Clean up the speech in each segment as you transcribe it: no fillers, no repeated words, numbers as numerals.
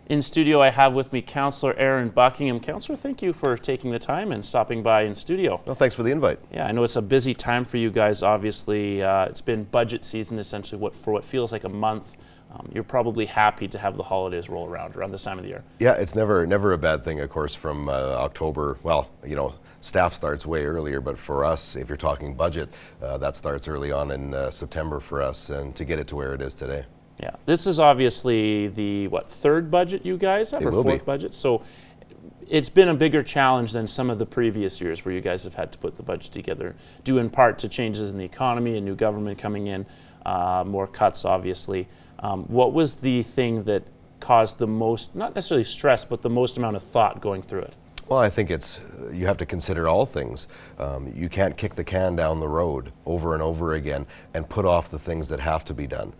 In studio, I have with me Councillor Aaron Buckingham. Councillor, thank you for taking the time and stopping by in studio. Well, thanks for the invite. Yeah, I know it's a busy time for you guys, obviously. It's been budget season, essentially, for what feels like a month. You're probably happy to have the holidays roll around this time of the year. Yeah, it's never a bad thing, of course, from October. Well, staff starts way earlier, but for us, if you're talking budget, that starts early on in September for us, and to get it to where it is today. Yeah, this is obviously the, third budget you guys have, or fourth budget? So it's been a bigger challenge than some of the previous years where you guys have had to put the budget together, due in part to changes in the economy, a new government coming in, more cuts, obviously. What was the thing that caused the most, not necessarily stress, but the most amount of thought going through it? Well, I think you have to consider all things. You can't kick the can down the road over and over again and put off the things that have to be done.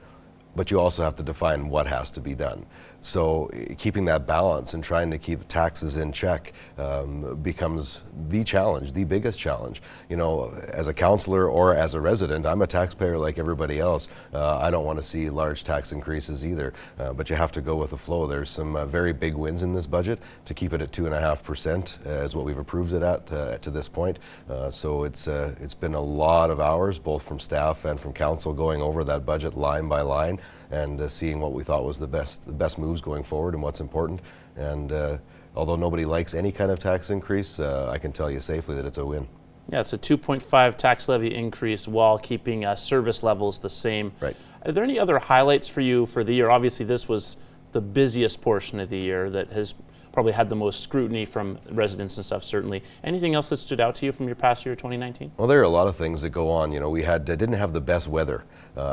But you also have to define what has to be done. So keeping that balance and trying to keep taxes in check becomes the challenge, the biggest challenge. As a councillor or as a resident, I'm a taxpayer like everybody else. I don't want to see large tax increases either, but you have to go with the flow. There's some very big wins in this budget. To keep it at 2.5% is what we've approved it at to this point. So it's been a lot of hours, both from staff and from council, going over that budget line by line and seeing what we thought was the best moves going forward and what's important. And although nobody likes any kind of tax increase, I can tell you safely that it's a win. Yeah, it's a 2.5 tax levy increase while keeping service levels the same. Right. Are there any other highlights for you for the year? Obviously, this was the busiest portion of the year that has probably had the most scrutiny from residents and stuff, certainly. Anything else that stood out to you from your past year, 2019? Well, there are a lot of things that go on. We didn't have the best weather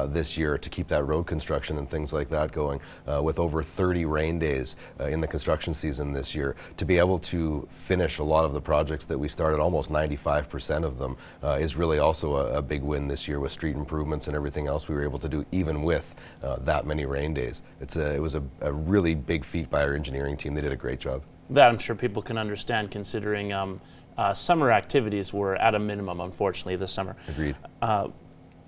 this year to keep that road construction and things like that going, with over 30 rain days in the construction season this year. To be able to finish a lot of the projects that we started, almost 95% of them, is really also a big win this year with street improvements and everything else we were able to do, even with that many rain days. It was a really big feat by our engineering team. They did a great job. That I'm sure people can understand, considering summer activities were at a minimum, unfortunately, this summer. Agreed.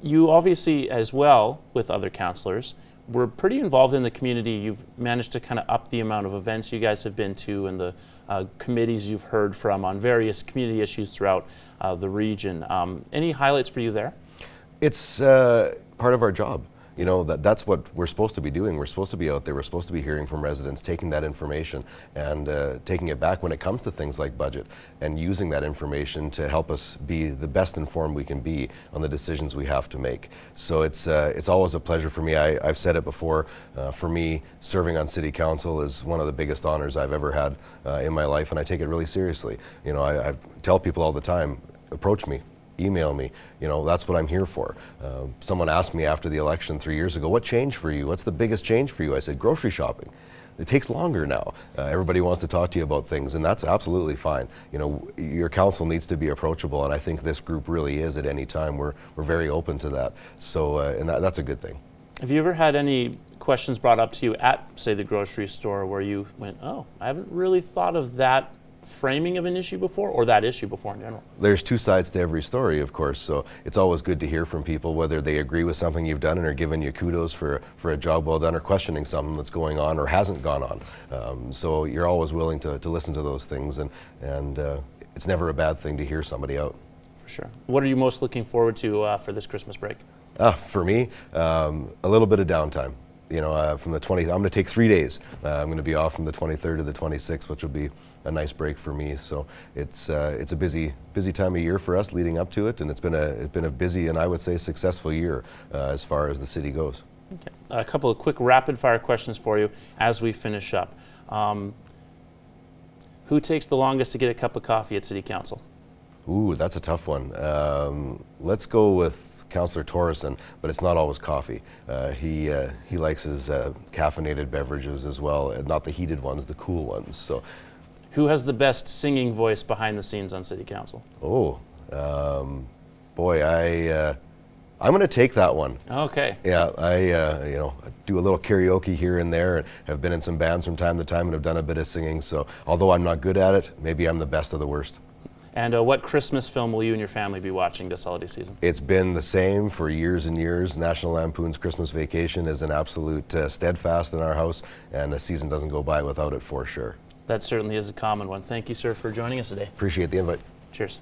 You obviously, as well, with other councillors, were pretty involved in the community. You've managed to kind of up the amount of events you guys have been to and the committees you've heard from on various community issues throughout the region. Any highlights for you there? It's part of our job. That's what we're supposed to be doing. We're supposed to be out there. We're supposed to be hearing from residents, taking that information and taking it back when it comes to things like budget, and using that information to help us be the best informed we can be on the decisions we have to make. So it's always a pleasure for me. I've said it before, for me, serving on City Council is one of the biggest honors I've ever had in my life, and I take it really seriously. I tell people all the time, approach me. Email me, that's what I'm here for. Someone asked me after the election 3 years ago, what changed for you? What's the biggest change for you? I said, grocery shopping. It takes longer now. Everybody wants to talk to you about things, and that's absolutely fine. Your council needs to be approachable, and I think this group really is at any time. We're very open to that. So, and that's a good thing. Have you ever had any questions brought up to you at, say, the grocery store where you went, oh, I haven't really thought of that framing of an issue before, or that issue before in general? There's two sides to every story, of course, so it's always good to hear from people, whether they agree with something you've done and are giving you kudos for a job well done, or questioning something that's going on or hasn't gone on. So you're always willing to listen to those things, and it's never a bad thing to hear somebody out. For sure. What are you most looking forward to for this Christmas break? For me, a little bit of downtime. From the 20th, I'm going to take 3 days. I'm going to be off from the 23rd to the 26th, which will be a nice break for me. So it's a busy time of year for us leading up to it, and it's been a busy and I would say successful year as far as the city goes. Okay. A couple of quick rapid fire questions for you as we finish up. Who takes the longest to get a cup of coffee at City Council? Ooh, that's a tough one. Let's go with Councillor Torreson, but it's not always coffee. He likes his caffeinated beverages as well, not the heated ones, the cool ones. So, who has the best singing voice behind the scenes on City Council? Oh, boy, I'm going to take that one. Okay. Yeah, I do a little karaoke here and there, and have been in some bands from time to time, and have done a bit of singing. So, although I'm not good at it, maybe I'm the best of the worst. And what Christmas film will you and your family be watching this holiday season? It's been the same for years and years. National Lampoon's Christmas Vacation is an absolute steadfast in our house, and a season doesn't go by without it for sure. That certainly is a common one. Thank you, sir, for joining us today. Appreciate the invite. Cheers.